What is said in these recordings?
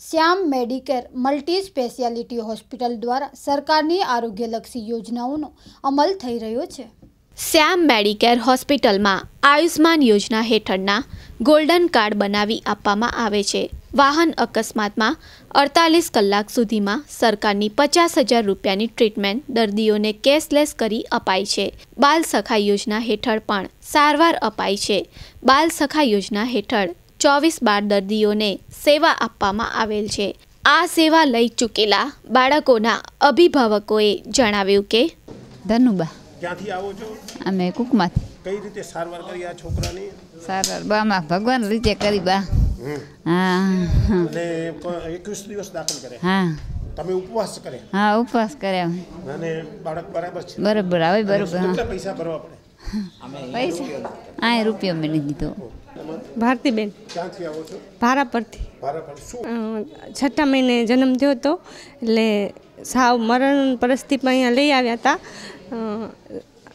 શ્યામ Medicare multi speciality hospital દ્વારા સરકારની આરોગ્યલક્ષી યોજનાઓનો અમલ થઈ રહ્યો છે। શ્યામ મેડિકેર હોસ્પિટલમાં આયુષ્માન યોજના હેઠળના ગોલ્ડન કાર્ડ બનાવી આપવામાં આવે છે। વાહન અકસ્માતમાં 48 કલાક સુધીમાં સરકારની 50,000 રૂપિયાની ટ્રીટમેન્ટ દર્દીઓને કેશલેસ કરી અપાય છે। બાલ સખા યોજના હેઠળ પણ સારવાર અપાય છે। બાલ સખા યોજના હેઠળ 24 બાળ દર્દીઓને સેવા આપવામાં આવેલ છે। આ સેવા લઈ ચૂકેલા બાળકોના અભિભાવકોએ જણાવ્યું કે ધનુબા ક્યાંથી આવો છો? અમે કુકમાંથી। કઈ રીતે સારવાર કરી આ છોકરાની? સારવાર બામાં ભગવાન રીતે કરી બા। હા અને 21 દિવસ દાખલ કરે? હા। તમે ઉપવાસ કરે? હા ઉપવાસ કર્યા અને બાળક બરાબર છે? બરાબર આવે બરાબર। કેટલા પૈસા ભરવા પડે? પૈસા આ રૂપિયો મેં દીધો। ભારતીબેન ક્યાંથી આવો છો? ભારા પરથી। ભારા પર શું? 6ઠા મહિને જન્મ થયો હતો એટલે સાવ મરણ પરિસ્થિતિમાં અહીંયા લઈ આવ્યા હતા।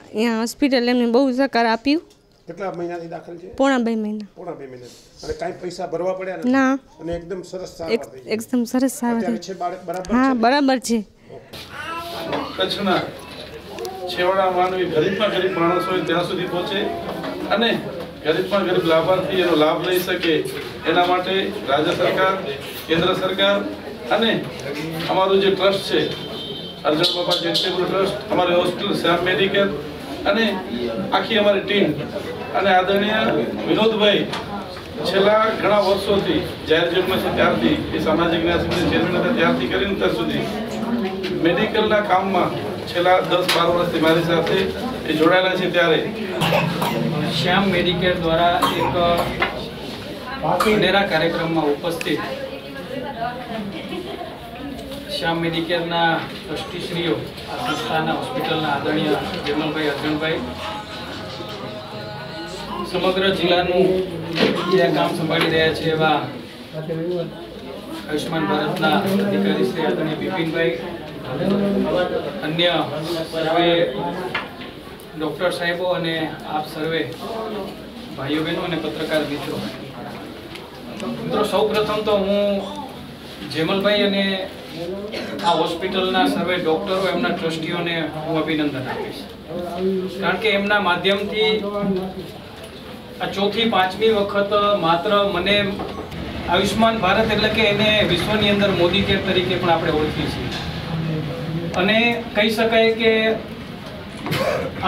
અહીંયા હોસ્પિટલ એમને બહુ સહકાર આપ્યું। કેટલા મહિનાથી દાખલ છે? પોણા 2 મહિના। પોણા 2 મહિના। અને કાંઈ પૈસા ભરવા પડ્યા ને? ના। અને એકદમ સરસ સારવાર થઈ? એકદમ સરસ સારવાર અત્યારે છે બાળક બરાબર? હા બરાબર છે। કચ્છના છેવાડા માનવી ગરીબમાં ગરીબ માણસ હોય ત્યાં સુધી પહોંચે અને ગરીબમાં ગરીબ લાભાર્થી એનો લાભ લઈ શકે એના માટે રાજ્ય સરકાર, કેન્દ્ર સરકાર અને અમારું જે ટ્રસ્ટ છે અર્જુન બાપા ચેરિટેબલ ટ્રસ્ટ, અમારી હોસ્પિટલ શ્યામ મેડિકેર અને આખી અમારી ટીમ અને આદરણીય વિનોદભાઈ છેલ્લા ઘણા વર્ષોથી જાહેર જેલમાં છે ત્યારથી એ સામાજિક ન્યાય સમિતિ ચેરમેન હતા ત્યારથી કરીને અત્યાર સુધી મેડિકલના કામમાં છેલ્લા 10-12 વર્ષથી મારી સાથે એ જોડાયેલા છે। ત્યારે શ્યામ મેડિકેર દ્વારા એક અનેરા કાર્યક્રમમાં ઉપસ્થિત શ્યામ મેડિકેરના ટ્રસ્ટીશ્રીઓ, આ સંસ્થાના હોસ્પિટલના આદરણીય જેમલભાઈ અર્જુનભાઈ, સમગ્ર જિલ્લાનું જે કામ સંભાળી રહ્યા છે એવા આયુષ્માન ભારતના અધિકારી શ્રી આદરણીય બિપિનભાઈ, અન્ય સર્વે ડૉક્ટર સાહેબો અને આપ સર્વે ભાઈઓ બહેનો અને પત્રકાર મિત્રો, સૌ પ્રથમ તો હું જેમલભાઈ અને આ હોસ્પિટલના સર્વે ડૉક્ટરો, એમના ટ્રસ્ટીઓને હું અભિનંદન આપીશ, કારણ કે એમના માધ્યમથી આ 4થી 5મી વખત માત્ર મને આયુષ્માન ભારત એટલે કે એને વિશ્વની અંદર મોદી કેર તરીકે પણ આપણે ઓળખીએ છીએ અને કહી શકાય કે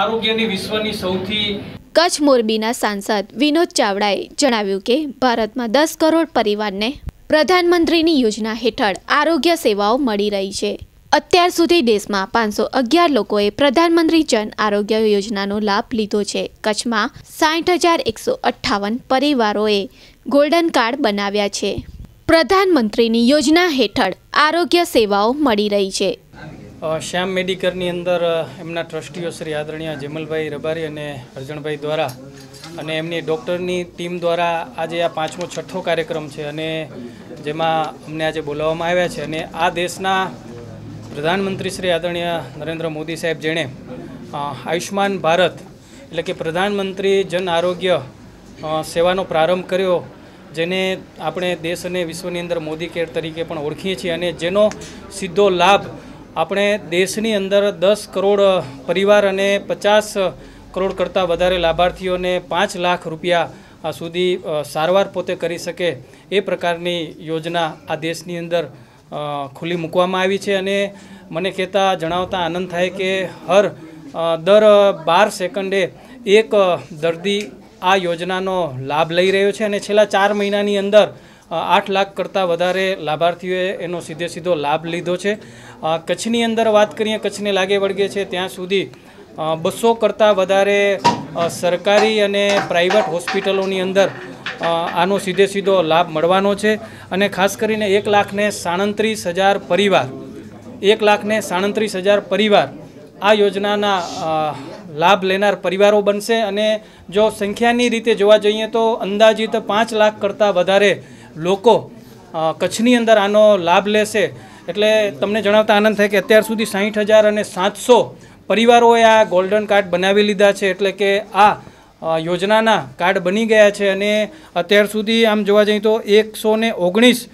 આરોગ્યની વિશ્વની સૌથી કચ્છ મોરબીના સાંસદ વિનોદ ચાવડાએ જણાવ્યું કે ભારતમાં 10 કરોડ પરિવારને પ્રધાનમંત્રીની યોજના હેઠળ આરોગ્ય સેવાઓ મળી રહી છે। અત્યાર સુધી દેશમાં 511 લોકોએ પ્રધાનમંત્રી જન આરોગ્ય યોજનાનો લાભ લીધો છે। કચ્છમાં 60,158 પરિવારોએ ગોલ્ડન કાર્ડ બનાવ્યા છે। પ્રધાનમંત્રીની યોજના હેઠળ આરોગ્ય સેવાઓ મળી રહી છે। શ્યામ મેડિકેરની અંદર એમના ટ્રસ્ટીઓ શ્રી આદરણીય જેમલભાઈ રબારી અને અર્જણભાઈ દ્વારા અને એમની ડૉક્ટરની ટીમ દ્વારા આજે આ 5મો 6ઠ્ઠો કાર્યક્રમ છે અને જેમાં અમને આજે બોલાવવામાં આવ્યા છે અને આ દેશના પ્રધાનમંત્રી શ્રી આદરણીય નરેન્દ્ર મોદી સાહેબ જેણે આયુષ્માન ભારત એટલે કે પ્રધાનમંત્રી જન આરોગ્ય સેવાનો પ્રારંભ કર્યો, જેને આપણે દેશ અને વિશ્વની અંદર મોદી કેર તરીકે પણ ઓળખીએ છીએ અને જેનો સીધો લાભ આપણે દેશની અંદર 10 કરોડ પરિવાર અને 50 કરોડ કરતાં વધારે લાભાર્થીઓને 5 લાખ રૂપિયા સુધી સારવાર પોતે કરી શકે એ પ્રકારની યોજના આ દેશની અંદર ખુલ્લી મૂકવામાં આવી છે અને મને કહેતા જણાવતા આનંદ થાય કે દર 12 સેકન્ડે એક દર્દી આ યોજનાનો લાભ લઈ રહ્યો છે અને છેલ્લા 4 મહિનાની અંદર 8 લાખ કરતાં વધારે લાભાર્થીઓએ એનો સીધો લાભ લીધો છે। કચ્છની અંદર વાત કરીએ, કચ્છને લાગે વળગે છે ત્યાં સુધી 200 કરતાં વધારે સરકારી અને પ્રાઇવેટ હોસ્પિટલોની અંદર આનો સીધો લાભ મળવાનો છે અને ખાસ કરીને 1,37,000 પરિવાર 1,37,000 પરિવાર આ યોજનાના લાભ લેનાર પરિવારો બનશે અને જો સંખ્યાની રીતે જોવા જઈએ તો અંદાજિત 5 લાખ કરતાં વધારે લોકો કચ્છની અંદર આનો લાભ લેશે। એટલે તમને જણાવતા આનંદ થાય કે અત્યાર સુધી 60,700 પરિવારોએ આ ગોલ્ડન કાર્ડ બનાવી લીધા છે, એટલે કે આ યોજનાના કાર્ડ બની ગયા છે અને અત્યાર સુધી આમ જોવા જઈએ તો 119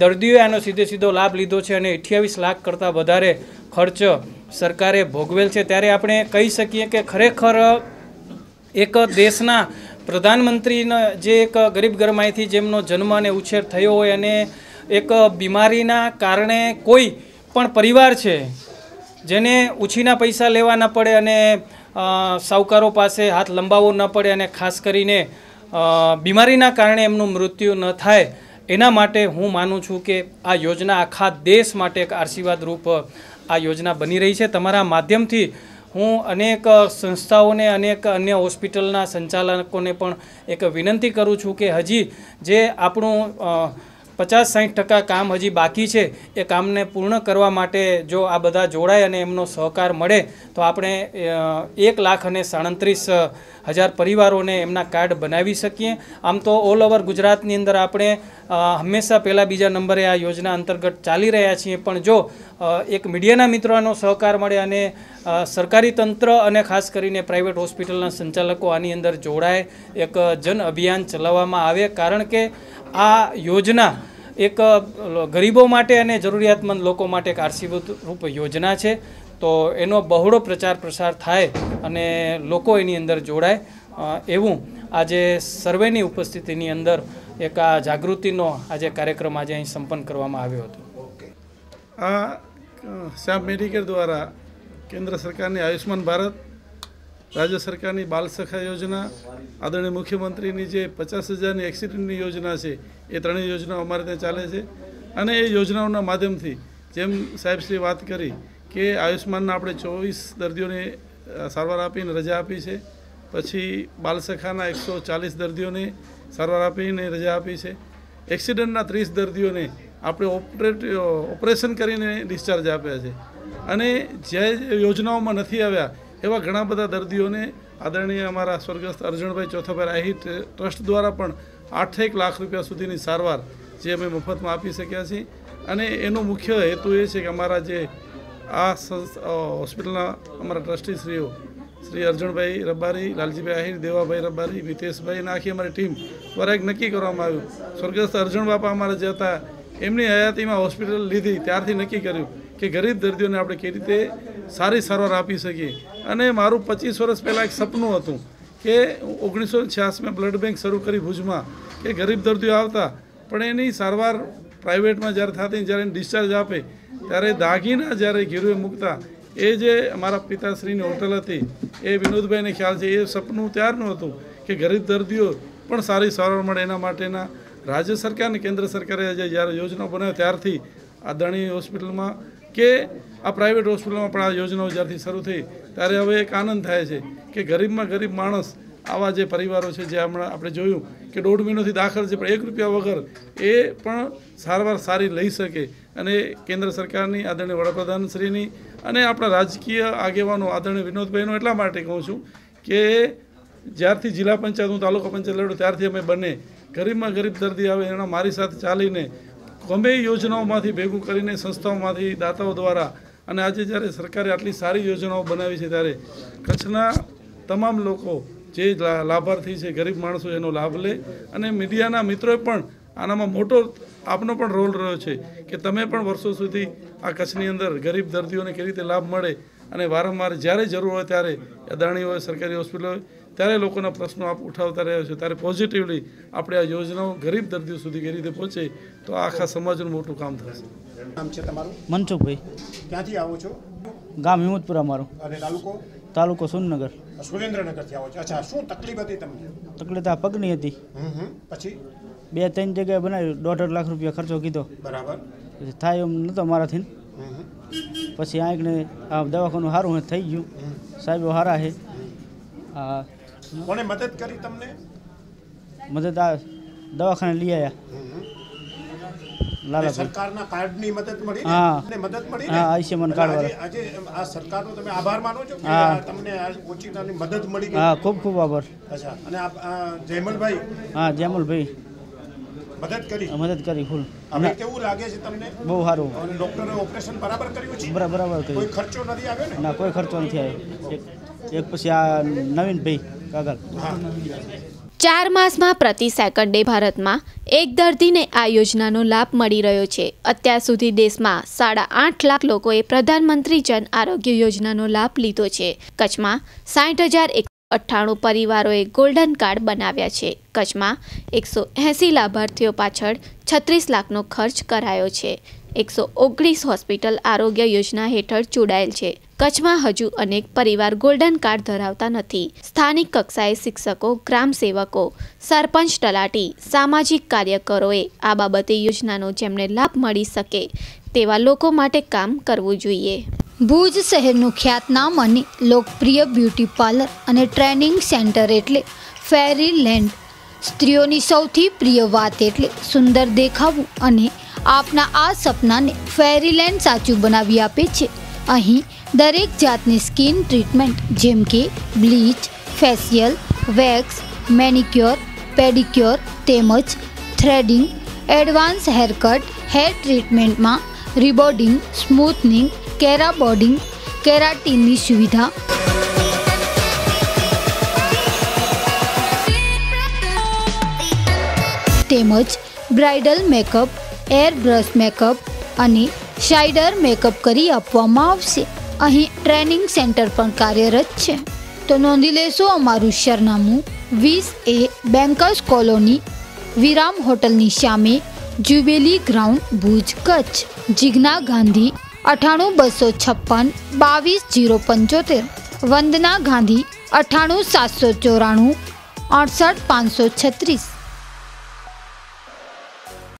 દર્દીઓએ આનો સીધો લાભ લીધો છે અને 28 લાખ કરતાં વધારે ખર્ચ સરકારે ભોગવેલ છે, ત્યારે આપણે કહી શકીએ કે ખરેખર એક દેશના પ્રધાનમંત્રીના જે એક ગરીબ ઘરમાંથી જેમનો જન્મ અને ઉછેર થયો હોય અને એક બીમારીના કારણે કોઈ પણ પરિવાર છે જેને ઉછીના પૈસા લેવા ન પડે અને સાવકારો પાસે હાથ લંબાવવો ન પડે અને ખાસ કરીને બીમારીના કારણે એમનું મૃત્યુ ન થાય, એના માટે હું માનું છું કે આ યોજના આખા દેશ માટે એક આશીર્વાદ રૂપ આ યોજના બની રહી છે. તમારા માધ્યમથી હું અનેક સંસ્થાઓને અનેક અન્ય હોસ્પિટલના સંચાલકોને પણ એક વિનંતી કરું છું કે હજી જે આપણું 50-60% કામ હજી બાકી છે એ કામને પૂર્ણ કરવા માટે જો આ બધા જોડાય અને એમનો સહકાર મળે તો આપણે 1,37,000 પરિવારોને એમના કાર્ડ બનાવી શકીએ. આમ તો ઓલ ઓવર ગુજરાતની અંદર આપણે હંમેશા પહેલા બીજા નંબરે આ યોજના અંતર્ગત ચાલી રહ્યા છીએ, પણ જો એક મીડિયાના મિત્રોનો સહકાર મળે અને સરકારી તંત્ર અને ખાસ કરીને પ્રાઇવેટ હોસ્પિટલના સંચાલકો આની અંદર જોડાય, એક જન અભિયાન ચલાવવામાં આવે, કારણ કે આ યોજના એક ગરીબો માટે અને જરૂરિયાતમંદ લોકો માટે એક આશીર્વાદ રૂપ યોજના છે. તો એનો બહોળો પ્રચાર પ્રસાર થાય અને લોકો એની અંદર જોડાય, એવું આજે સર્વેની ઉપસ્થિતિની અંદર એક આ જાગૃતિનો આજે કાર્યક્રમ આજે અહીં સંપન્ન કરવામાં આવ્યો હતો. આ શ્યામ મેડિકેર દ્વારા કેન્દ્ર સરકારની આયુષ્માન ભારત, રાજ્ય સરકારની બાલ સખા યોજના, આદરણીય મુખ્યમંત્રીની જે 50,000ની એક્સિડન્ટની યોજના છે, એ ત્રણેય યોજનાઓ અમારે ત્યાં ચાલે છે. અને એ યોજનાઓના માધ્યમથી જેમ સાહેબશ્રીએ વાત કરી કે આયુષ્માનના આપણે 24 દર્દીઓને સારવાર આપીને રજા આપી છે, પછી બાલ સખાના 140 દર્દીઓને સારવાર આપીને રજા આપી છે, એક્સિડન્ટના 30 દર્દીઓને આપણે ઓપરેશન કરીને ડિસ્ચાર્જ આપ્યા છે. અને જે યોજનાઓમાં નથી આવ્યા એવા ઘણા બધા દર્દીઓને આદરણીય અમારા સ્વર્ગસ્થ અરજણભાઈ ચોથાભાઈ આહિર ટ્રસ્ટ દ્વારા પણ 8 લાખ રૂપિયા સુધીની સારવાર જે અમે મફતમાં આપી શક્યા છીએ. અને એનો મુખ્ય હેતુ એ છે કે અમારા જે આ હોસ્પિટલના અમારા ટ્રસ્ટીશ્રીઓ શ્રી અરજણભાઈ રબારી, લાલજીભાઈ આહિર, દેવાભાઈ રબારી, મિતેશભાઈ અને આખી અમારી ટીમ દ્વારા એક નક્કી કરવામાં આવ્યું. સ્વર્ગસ્થ અરજણ બાપા અમારા જે હતા એમની હયાતીમાં હોસ્પિટલ લીધી ત્યારથી નક્કી કર્યું કે ગરીબ દર્દીઓને આપણે કેવી રીતે સારી સારવાર આપી શકીએ. અને મારું 25 વર્ષ પહેલાં એક સપનું હતું કે 1986માં બ્લડ બેંક શરૂ કરી ભુજમાં, કે ગરીબ દર્દીઓ આવતા પણ એની સારવાર પ્રાઇવેટમાં જ્યારે થતી, જ્યારે ડિસ્ચાર્જ આપે ત્યારે દાગીના જ્યારે ગીરવે મૂકતા, એ જે અમારા પિતાશ્રીની હોટલ હતી એ વિનોદભાઈને ખ્યાલ છે, એ સપનું ત્યારનું હતું કે ગરીબ દર્દીઓ પણ સારી સારવાર મળે. એના માટેના રાજ્ય સરકાર અને કેન્દ્ર સરકારે જ્યારે યોજનાઓ બનાવી ત્યારથી આદરણીય હોસ્પિટલમાં કે આ પ્રાઇવેટ હોસ્પિટલમાં પણ આ યોજનાઓ જ્યારથી શરૂ થઈ ત્યારે હવે એક આનંદ થાય છે કે ગરીબમાં ગરીબ માણસ આવા જે પરિવારો છે, જે હમણાં આપણે જોયું કે 1.5 મહિનાથી દાખલ છે પણ 1 રૂપિયા વગર એ પણ સારવાર સારી લઈ શકે. અને કેન્દ્ર સરકારની આદરણીય વડાપ્રધાનશ્રીની અને આપણા રાજકીય આગેવાનો આદરણીય વિનોદભાઈનો એટલા માટે કહું છું કે જ્યારથી જિલ્લા પંચાયત, હું તાલુકા પંચાયત લડ્યો ત્યારથી અમે બંને ગરીબમાં ગરીબ દર્દી આવે એના મારી સાથે ચાલીને ગમે યોજનાઓમાંથી ભેગું કરીને સંસ્થાઓમાંથી દાતાઓ દ્વારા, અને આજે જ્યારે સરકારે આટલી સારી યોજનાઓ બનાવી છે ત્યારે કચ્છના તમામ લોકો જે લાભાર્થી છે, ગરીબ માણસો એનો લાભ લે. અને મીડિયાના મિત્રોએ પણ આનામાં મોટો આપનો પણ રોલ રહ્યો છે કે તમે પણ વર્ષો સુધી આ કચ્છની અંદર ગરીબ દર્દીઓને કેવી રીતે લાભ મળે અને વારંવાર જ્યારે જરૂર હોય ત્યારે અદાણી હોય, સરકારી હોસ્પિટલ હોય, ત્યારે લોકોના પ્રશ્નો આપ ઉઠાવતા રહ્યો છે. ત્યારે પોઝિટિવલી આપણે આ યોજનાઓ ગરીબ દર્દીઓ સુધી કેવી રીતે પહોંચે તો આખા સમાજનું મોટું કામ થશે. નામ છે તમારું? મનસુખભાઈ. ક્યાંથી આવો છો? ગામ હિંમતપુરા મારું. અને તાલુકો? તાલુકો સુરેન્દ્રનગર. સુરેન્દ્રનગરથી આવો છો. અચ્છા, શું તકલીફ હતી તમને? તકલીફ આ પગની હતી. પછી 2-3 જગ્યાએ બનાવી, 1.5 લાખ રૂપિયા ખર્ચો કીધો. બરાબર. પછી થાય એમ નહોતો મારાથી. પછી આંખને આ દવાખાનું સારું થઈ ગયું, સાહેબો સારા છે. આ કોણે મદદ કરી તમને? મદદ આ દવાખાને લઈ આવ્યા. સરકારના કાર્ડની મદદ મળી? હા, મદદ મળી. હા, આયુષ્યમાન કાર્ડ વાળા. આજે આ સરકારનો તમે આભાર માનો છો કે તમને આ ઓછીતાની મદદ મળી ગઈ? હા, ખૂબ ખૂબ આભાર. અચ્છા, અને આ જયમલભાઈ? હા, જયમલભાઈ મદદ કરી? મદદ કરી ફૂલ. હવે કેવું લાગે છે તમને? બહુ સારું. અને ડોક્ટરે ઓપરેશન બરાબર કર્યું છે? બરાબર કર્યું. કોઈ ખર્ચો નથી આવ્યો ને? ના, કોઈ ખર્ચો નથી આવ્યો. એક પછી આ નવીનભાઈ કાગળ. 4 માસમાં પ્રતિ સેકન્ડે ભારતમાં એક દર્દીને આ યોજનાનો લાભ મળી રહ્યો છે. અત્યાર સુધી દેશમાં 8.5 લાખ લોકોએ પ્રધાનમંત્રી જન આરોગ્ય યોજનાનો લાભ લીધો છે. કચ્છમાં 60,198 પરિવારોએ ગોલ્ડન કાર્ડ બનાવ્યા છે. કચ્છમાં 180 લાભાર્થીઓ પાછળ 36 લાખનો ખર્ચ કરાયો છે. 119 હોસ્પિટલ આરોગ્ય યોજના હેઠળ જોડાયેલ છે. કચ્છમાં હજુ અનેક પરિવાર ગોલ્ડન કાર્ડ ધરાવતા નથી. સ્થાનિક કક્ષાએ શિક્ષકો, ગ્રામ સેવકો, સરપંચ, તલાટી, સામાજિક કાર્યકરોએ આ બાબતે યોજનાનો જેમને લાભ મળી શકે તેવા લોકો માટે કામ કરવું જોઈએ. ભુજ શહેરનું ખ્યાતનામ અને લોકપ્રિય બ્યુટી પાર્લર અને ટ્રેનિંગ સેન્ટર એટલે ફેરી લેન્ડ. સ્ત્રીઓની સૌથી પ્રિય વાત એટલે સુંદર દેખાવું અને આપના આ સપનાને ફેરીલેન્ડ સાચું બનાવી આપે છે. અહીં દરેક જાતની સ્કિન ટ્રીટમેન્ટ જેમ કે bleach, facial, wax, manicure, pedicure તેમજ થ્રેડિંગ, એડવાન્સ હેરકટ, હેર ટ્રીટમેન્ટમાં રિબોર્ડિંગ, સ્મૂથનિંગ, કેરાબોર્ડિંગ, કેરાટીનની સુવિધા, તેમજ bridal makeup, air brush makeup અને શાઇડર મેકઅપ કરી આપવામાં આવશે. અહીં ટ્રેનિંગ સેન્ટર પણ કાર્યરત છે. તો નોંધી લેશો અમારું સરનામું 20A બેન્કર્સ કોલોની, વિરામ હોટલની સામે, જ્યુબિલી ગ્રાઉન્ડ, ભુજ, કચ્છ. જીજ્ઞા ગાંધી 98256 22075, વંદના ગાંધી 98794 68536.